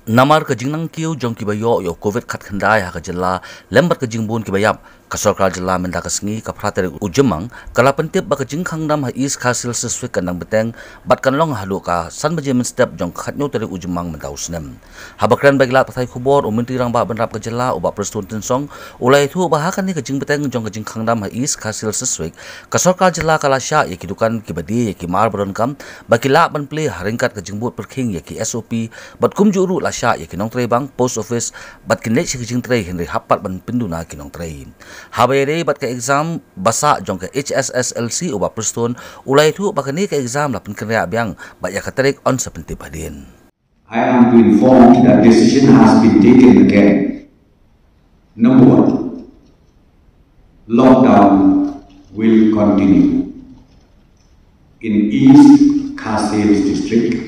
Namar ke Jingkhangdam kiu jong ki bayo yo COVID khat khandai ha ka jilla lembat ke Jingbun ki bayap ka sarkar jilla menda ka sngi ka Tarik Jymmang kala pentip ba ka Jingkhangdam ha is khasil seswik kanang Bteng bat kan long halu ka san Baje Mynstep Jong khatnyo Tarik Jymmang menda usnem habakran bagla pathai khubor uminti rang ba benrap ka jilla uba prestun tensong ulai thu ba ha kan ni ka Jing Bteng jong ka Jingkhangdam ha is khasil seswik ka sarkar jilla kala sha ye kidukan ki badi ye ki mar bron kam ba ki la ban ple haringkat ka Jingbut perking ye ki SOP bat kum juru la sha ye kinong tray bang post office bat kinle si jing tray henry hapat ban pinduna kinong tray habere bat ka exam basa jong ka HSSLC uba prestun ulai thu bakani ka exam la penkria byang ba ya katarik on sa pentip hadin. I am to inform that decision has been taken again. Number one, lockdown will continue in East Khasil's district.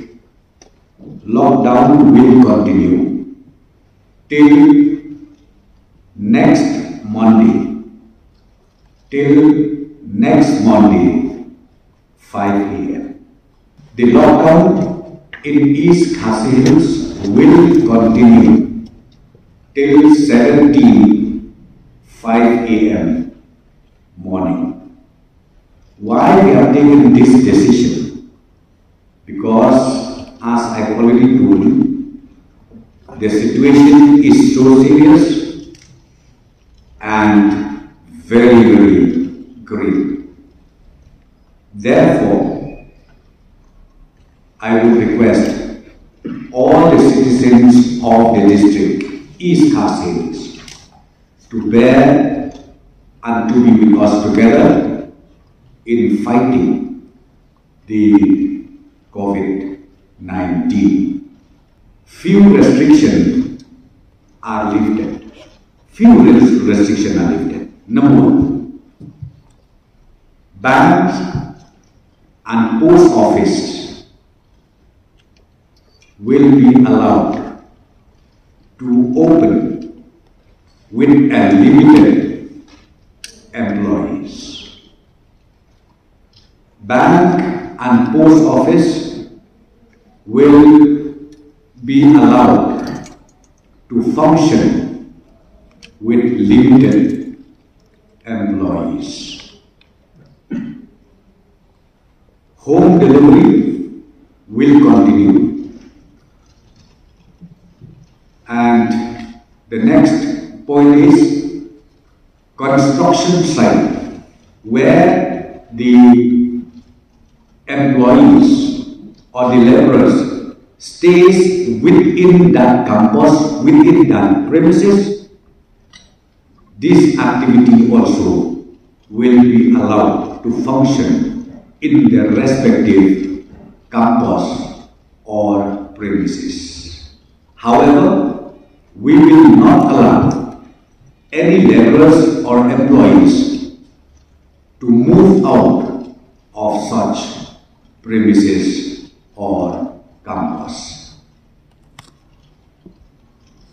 Lockdown will continue till next Monday, 5 a.m. The lockdown in East Khasil's will continue till 5 a.m. morning. Why we have taken this decision? Because as I already told you, the situation is so serious and very, very grave. Therefore, I would request all the citizens of the district, East Khasil, to bear and to be with us together in fighting the COVID-19. Few restrictions are lifted. Number one, banks and post office will be allowed to open with a limited employees. Bank and post office will be allowed to function with limited employees. Home delivery will continue, and the next point is construction site where the employees or the laborers stays within that campus, within that premises. This activity also will be allowed to function in their respective campus or premises. However, we will not allow any laborers or employees to move out of such premises or campus.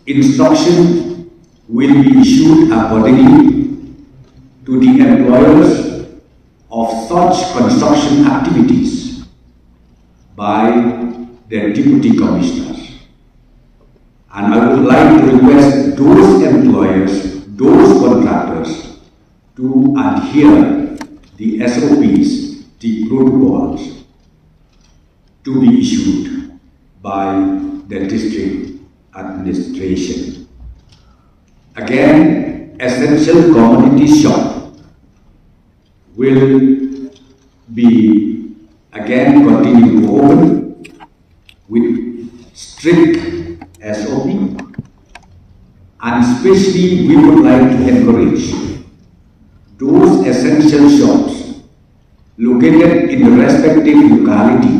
Instruction will be issued accordingly to the employers of such construction activities by their deputy commissioners. And I would like to request those employers, those contractors to adhere the SOPs, the protocols to be issued by the district administration. Again, essential commodity shop will be again continue to open with strict SOP, and especially we would like to encourage those essential shops located in the respective locality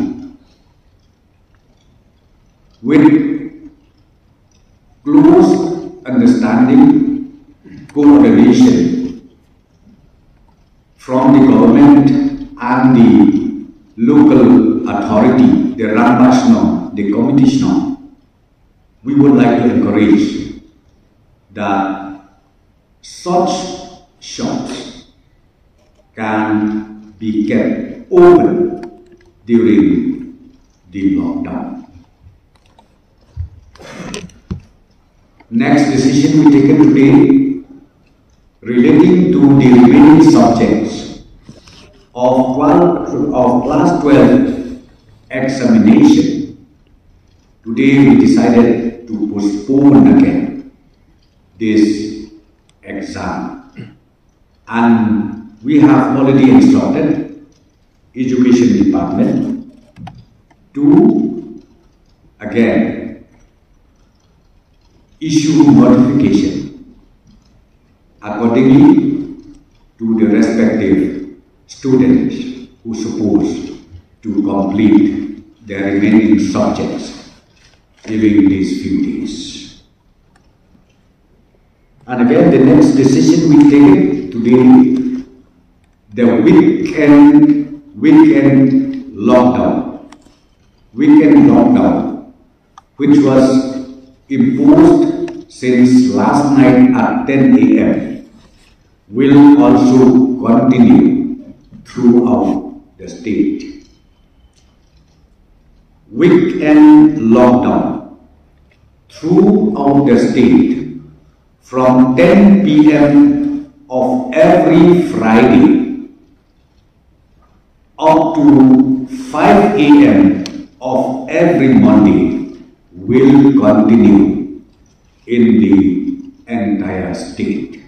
with close understanding, coordination from the government and the local authority, the Rambashno, the Committee. We would like to encourage that such shops can be kept open during the lockdown. next decision we taken today relating to the remaining subjects of class 12 examination. Today we decided to postpone again this exam, and we have already instructed Education Department to again issue notification accordingly to the respective students who supposed to complete their remaining subjects during these few days. And again, the next decision we take today, the weekend lockdown, which was imposed since last night at 10 a.m., will also continue throughout the state. Weekend lockdown throughout the state from 10 p.m. of every Friday up to 5 a.m. of every Monday will continue in the entire state.